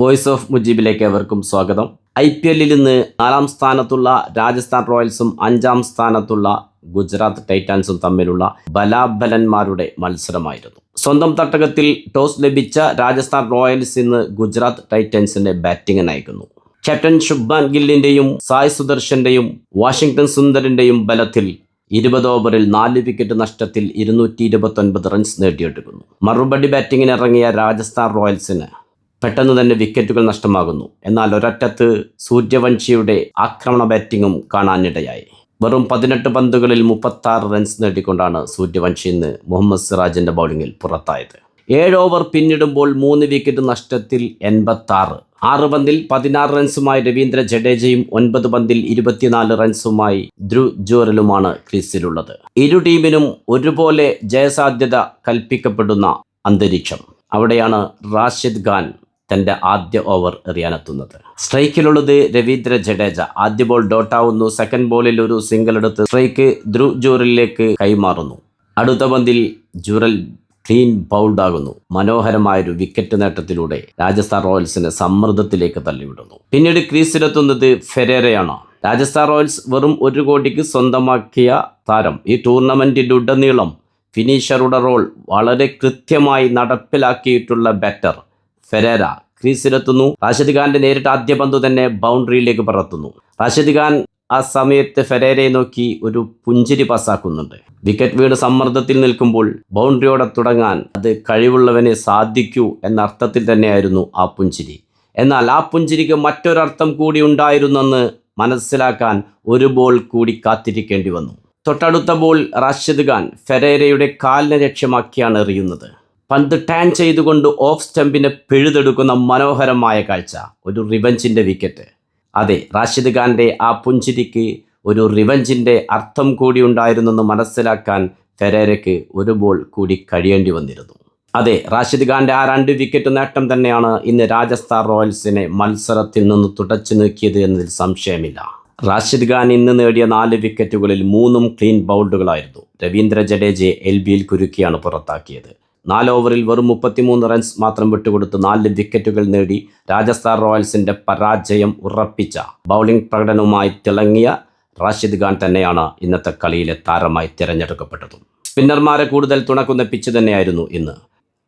Voice of മുജീബിലേക്ക് ഏവർക്കും സ്വാഗതം. IPL-ൽ ഇന്ന് 4-ാം സ്ഥാനത്തുള്ള രാജസ്ഥാൻ റോയൽസും 5-ാം സ്ഥാനത്തുള്ള ഗുജറാത്ത് ടൈറ്റൻസും തമ്മിലുള്ള ബലാബലന്മാരുടെ മത്സരമായിരുന്നു. സ്വന്തം തട്ടകത്തിൽ ടോസ് ലഭിച്ച രാജസ്ഥാൻ റോയൽസ് ഇന്ന് ഗുജറാത്ത് ടൈറ്റൻസിന്റെ ബാറ്റിംഗ് നയിക്കുന്നു. ക്യാപ്റ്റൻ ശുഭ്മാൻ ഗില്ലിന്റെയും സായ് സുദർശന്റെയും വാഷിംഗ്ടൺ സുന്ദറിന്റെയും ബലത്തിൽ 20 ഓവറിൽ 4 വിക്കറ്റ് നഷ്ടത്തിൽ 229 റൺസ് നേടിയെടുക്കുന്നു. മറുപടി ബാറ്റിങ്ങിനിറങ്ങിയ രാജസ്ഥാൻ റോയൽസിന് പെട്ടെന്ന് തന്നെ വിക്കറ്റുകൾ നഷ്ടമാകുന്നു. എന്നാൽ ഒരറ്റത്ത് സൂര്യവംശിയുടെ ആക്രമണ ബാറ്റിങ്ങും കാണാനിടയായി. വെറും 18 പന്തുകളിൽ 36 റൺസ് നേടിക്കൊണ്ടാണ് സൂര്യവംശി ഇന്ന് മുഹമ്മദ് സിറാജിന്റെ ബൗളിങ്ങിൽ പുറത്തായത്. 7 ഓവർ പിന്നിടുമ്പോൾ 3 വിക്കറ്റ് നഷ്ടത്തിൽ 86. 6 പന്തിൽ 16 റൺസുമായി രവീന്ദ്ര ജഡേജയും 9 പന്തിൽ 24 റൺസുമായി ധ്രുവ് ജുറലുമാണ് ക്രീസിലുള്ളത്. ഇരു ടീമിനും ഒരുപോലെ ജയസാധ്യത കൽപ്പിക്കപ്പെടുന്ന അന്തരീക്ഷം. അവിടെയാണ് റാഷിദ് ഖാൻ തൻ്റെ ആദ്യ ഓവർ എറിയാനെത്തുന്നത്. സ്ട്രൈക്കിലുള്ളത് രവീന്ദ്ര ജഡേജ. ആദ്യ ബോൾ ഡോട്ടാവുന്നു. സെക്കൻഡ് ബോളിൽ ഒരു സിംഗിൾ എടുത്ത് സ്ട്രൈക്ക് ധ്രുവ് ജുറലിലേക്ക് കൈമാറുന്നു. അടുത്ത പന്തിൽ ജുറൽ ക്ലീൻ ബൗൾഡ് ആകുന്നു. മനോഹരമായൊരു വിക്കറ്റ് നേട്ടത്തിലൂടെ രാജസ്ഥാൻ റോയൽസിനെ സമ്മർദ്ദത്തിലേക്ക് തള്ളിവിടുന്നു. പിന്നീട് ക്രീസിലെത്തുന്നത് ഫെരേരയാണ്. രാജസ്ഥാൻ റോയൽസ് വെറും 1 കോടിക്ക് സ്വന്തമാക്കിയ താരം. ഈ ടൂർണമെന്റിലുടനീളം ഫിനിഷറുടെ റോൾ വളരെ കൃത്യമായി നടപ്പിലാക്കിയിട്ടുള്ള ബാറ്റർ ഫെരേര ക്രീസിലെത്തുന്നു. റാഷിദ് ഖാന്റെ നേരിട്ട് ആദ്യ പന്ത് തന്നെ ബൗണ്ടറിയിലേക്ക് പറത്തുന്നു. റാഷിദ് ഖാൻ ആ സമയത്ത് ഫെരേരയെ നോക്കി ഒരു പുഞ്ചിരി പാസ്സാക്കുന്നുണ്ട്. വിക്കറ്റ് വീണ് സമ്മർദ്ദത്തിൽ നിൽക്കുമ്പോൾ ബൗണ്ടറിയോടെ തുടങ്ങാൻ അത് കഴിവുള്ളവനെ സാധിക്കൂ എന്ന അർത്ഥത്തിൽ തന്നെയായിരുന്നു ആ പുഞ്ചിരി. എന്നാൽ ആ പുഞ്ചിരിക്ക് മറ്റൊരർത്ഥം കൂടി ഉണ്ടായിരുന്നെന്ന് മനസ്സിലാക്കാൻ 1 ബോൾ കൂടി കാത്തിരിക്കേണ്ടി വന്നു. തൊട്ടടുത്ത ബോൾ റാഷിദ് ഖാൻ ഫെരേരയുടെ കാലിനെ ലക്ഷ്യമാക്കിയാണ് എറിയുന്നത്. പന്ത് ടാൻ ചെയ്തുകൊണ്ട് ഓഫ് സ്റ്റമ്പിനെ പിഴുതെടുക്കുന്ന മനോഹരമായ കാഴ്ച. ഒരു റിവഞ്ചിൻ്റെ വിക്കറ്റ്. അതെ, റാഷിദ് ഖാൻ്റെ ആ പുഞ്ചിരിക്ക് ഒരു റിവഞ്ചിൻ്റെ അർത്ഥം കൂടി ഉണ്ടായിരുന്നെന്ന് മനസ്സിലാക്കാൻ ഫെരേരയ്ക്ക് 1 ബോൾ കൂടി കഴിയേണ്ടി വന്നിരുന്നു. അതെ, റാഷിദ് ഖാൻ്റെ ആ 2 വിക്കറ്റ് നേട്ടം തന്നെയാണ് ഇന്ന് രാജസ്ഥാൻ റോയൽസിനെ മത്സരത്തിൽ നിന്ന് തുടച്ചു നീക്കിയത് എന്നതിൽ സംശയമില്ല. റാഷിദ് ഖാൻ ഇന്ന് നേടിയ 4 വിക്കറ്റുകളിൽ 3 ക്ലീൻ ബൗൾഡുകളായിരുന്നു. രവീന്ദ്ര ജഡേജയെ LBയിൽ കുരുക്കിയാണ് പുറത്താക്കിയത്. 4 ഓവറിൽ വെറും 33 റൺസ് മാത്രം വിട്ടുകൊടുത്ത് 4 വിക്കറ്റുകൾ നേടി രാജസ്ഥാൻ റോയൽസിന്റെ പരാജയം ഉറപ്പിച്ച ബൗളിംഗ് പ്രകടനവുമായി തിളങ്ങിയ റാഷിദ് ഖാൻ തന്നെയാണ് ഇന്നത്തെ കളിയിലെ താരമായി തിരഞ്ഞെടുക്കപ്പെട്ടത്. സ്പിന്നർമാരെ കൂടുതൽ തുണക്കുന്ന പിച്ച് തന്നെയായിരുന്നു ഇന്ന്.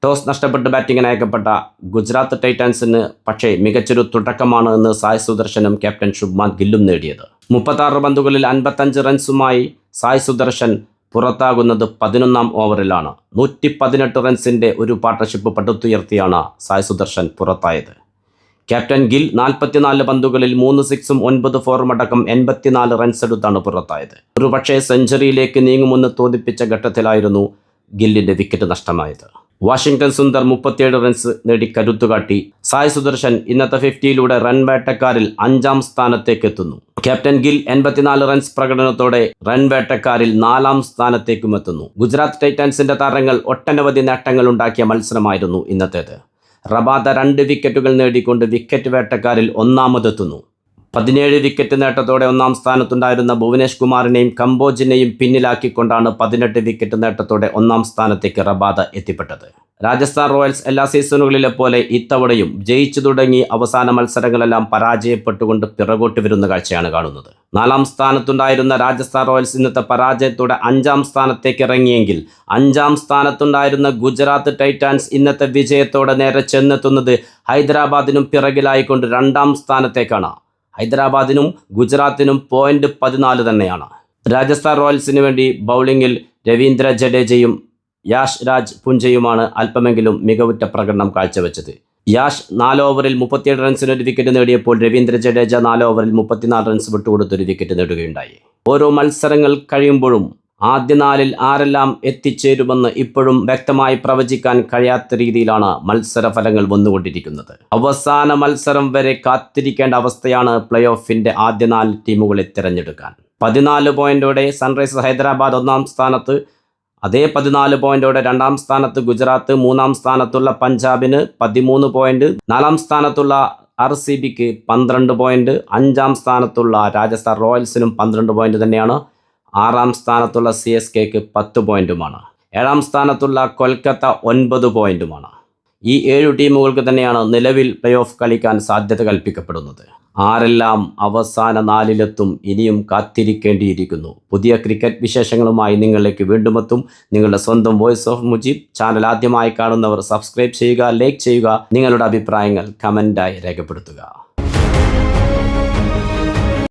ടോസ് നഷ്ടപ്പെട്ട് ബാറ്റിങ്ങിന് അയക്കപ്പെട്ട ഗുജറാത്ത് ടൈറ്റൻസിന് പക്ഷേ മികച്ചൊരു തുടക്കമാണ് എന്ന് സായ് സുദർശനും ക്യാപ്റ്റൻ ശുഭ്മാൻ ഗില്ലും നേടിയത്. 36 പന്തുകളിൽ 55 റൺസുമായി സായ് സുദർശൻ പുറത്താകുന്നത് 11-ാം ഓവറിലാണ്. 118 റൺസിൻ്റെ ഒരു പാർട്ട്ണർഷിപ്പ് പടുത്തുയർത്തിയാണ് സായ് സുദർശൻ പുറത്തായത്. ക്യാപ്റ്റൻ ഗിൽ 44 പന്തുകളിൽ 3 സിക്സും 9 ഫോറും അടക്കം 84 റൺസ് എടുത്താണ് പുറത്തായത്. ഒരു പക്ഷേ സെഞ്ചുറിയിലേക്ക് നീങ്ങുമെന്ന് തോന്നിപ്പിച്ച ഘട്ടത്തിലായിരുന്നു ഗില്ലിൻ്റെ വിക്കറ്റ് നഷ്ടമായത്. വാഷിംഗ്ടൺ സുന്ദർ 37 റൺസ് നേടി കരുത്തുകാട്ടി. സായ് സുദർശൻ ഇന്നത്തെ 50-യിലൂടെ റൺ വേട്ടക്കാരിൽ 5-ാം സ്ഥാനത്തേക്ക് എത്തുന്നു. ക്യാപ്റ്റൻ ഗിൽ 84 റൺസ് പ്രകടനത്തോടെ റൺ വേട്ടക്കാരിൽ 4-ാം സ്ഥാനത്തേക്കും എത്തുന്നു. ഗുജറാത്ത് ടൈറ്റൻസിന്റെ താരങ്ങൾ ഒട്ടനവധി നേട്ടങ്ങൾ ഉണ്ടാക്കിയ മത്സരമായിരുന്നു ഇന്നത്തേത്. റബാദ 2 വിക്കറ്റുകൾ നേടിക്കൊണ്ട് വിക്കറ്റ് വേട്ടക്കാരിൽ 1-ാമതെത്തുന്നു. 17 വിക്കറ്റ് നേട്ടത്തോടെ 1-ാം സ്ഥാനത്തുണ്ടായിരുന്ന ഭുവനേഷ് കുമാറിനെയും കംബോജിനെയും പിന്നിലാക്കിക്കൊണ്ടാണ് 18 വിക്കറ്റ് നേട്ടത്തോടെ 1-ാം സ്ഥാനത്തേക്ക് റബാദ എത്തിപ്പെട്ടത്. രാജസ്ഥാൻ റോയൽസ് എല്ലാ സീസണുകളിലെ പോലെ ഇത്തവണയും ജയിച്ചു തുടങ്ങി അവസാന മത്സരങ്ങളെല്ലാം പരാജയപ്പെട്ടുകൊണ്ട് പിറകോട്ട് വരുന്ന കാഴ്ചയാണ് കാണുന്നത്. 4-ാം സ്ഥാനത്തുണ്ടായിരുന്ന രാജസ്ഥാൻ റോയൽസ് ഇന്നത്തെ പരാജയത്തോടെ 5-ാം സ്ഥാനത്തേക്ക് ഇറങ്ങിയെങ്കിൽ 5-ാം സ്ഥാനത്തുണ്ടായിരുന്ന ഗുജറാത്ത് ടൈറ്റൻസ് ഇന്നത്തെ വിജയത്തോടെ നേരെ ചെന്നെത്തുന്നത് ഹൈദരാബാദിനും പിറകിലായിക്കൊണ്ട് 2-ാം സ്ഥാനത്തേക്കാണ്. ഹൈദരാബാദിനും ഗുജറാത്തിനും പോയിന്റ് 14 തന്നെയാണ്. രാജസ്ഥാൻ റോയൽസിന് വേണ്ടി ബൗളിങ്ങിൽ രവീന്ദ്ര ജഡേജയും യാഷ് രാജ് പുഞ്ചയുമാണ് അല്പമെങ്കിലും മികവുറ്റ പ്രകടനം കാഴ്ചവെച്ചത്. യാഷ് 4 ഓവറിൽ 37 റൺസിന് 1 വിക്കറ്റ് നേടിയപ്പോൾ രവീന്ദ്ര ജഡേജ 4 ഓവറിൽ 34 റൺസ് വിട്ടുകൊടുത്ത് 1 വിക്കറ്റ് നേടുകയുണ്ടായി. ഓരോ മത്സരങ്ങൾ കഴിയുമ്പോഴും ആദ്യ 4-ൽ ആരെല്ലാം എത്തിച്ചേരുമെന്ന് ഇപ്പോഴും വ്യക്തമായി പ്രവചിക്കാൻ കഴിയാത്ത രീതിയിലാണ് മത്സരഫലങ്ങൾ വന്നുകൊണ്ടിരിക്കുന്നത്. അവസാന മത്സരം വരെ കാത്തിരിക്കേണ്ട അവസ്ഥയാണ് പ്ലേ ഓഫിന്റെ ആദ്യ 4 ടീമുകളെ തിരഞ്ഞെടുക്കാൻ. 14 പോയിന്റോടെ സൺറൈസേഴ്സ് ഹൈദരാബാദ് 1-ാം സ്ഥാനത്ത്. അതേ 14 പോയിന്റോടെ 2-ാം സ്ഥാനത്ത് ഗുജറാത്ത്, 3-ാം സ്ഥാനത്തുള്ള പഞ്ചാബിന് 13 പോയിന്റ്, 4-ാം സ്ഥാനത്തുള്ള RCBക്ക് 12 പോയിന്റ്, 5-ാം സ്ഥാനത്തുള്ള രാജസ്ഥാൻ റോയൽസിനും 12 പോയിന്റ് തന്നെയാണ്. 6-ാം സ്ഥാനത്തുള്ള CSKക്ക് 10 പോയിന്റുമാണ്. 7-ാം സ്ഥാനത്തുള്ള കൊൽക്കത്ത 9 പോയിന്റുമാണ്. ഈ 7 ടീമുകൾക്ക് തന്നെയാണ് നിലവിൽ പ്ലേ ഓഫ് കളിക്കാൻ സാധ്യത കൽപ്പിക്കപ്പെടുന്നത്. ആരെല്ലാം അവസാന 4-ലെത്തും ഇനിയും കാത്തിരിക്കേണ്ടിയിരിക്കുന്നു. പുതിയ ക്രിക്കറ്റ് വിശേഷങ്ങളുമായി നിങ്ങളിലേക്ക് വീണ്ടും എത്തും. നിങ്ങളുടെ സ്വന്തം വോയിസ് ഓഫ് മുജീബ്. ചാനൽ ആദ്യമായി കാണുന്നവർ സബ്സ്ക്രൈബ് ചെയ്യുക, ലൈക്ക് ചെയ്യുക, നിങ്ങളുടെ അഭിപ്രായങ്ങൾ കമൻ്റായി രേഖപ്പെടുത്തുക.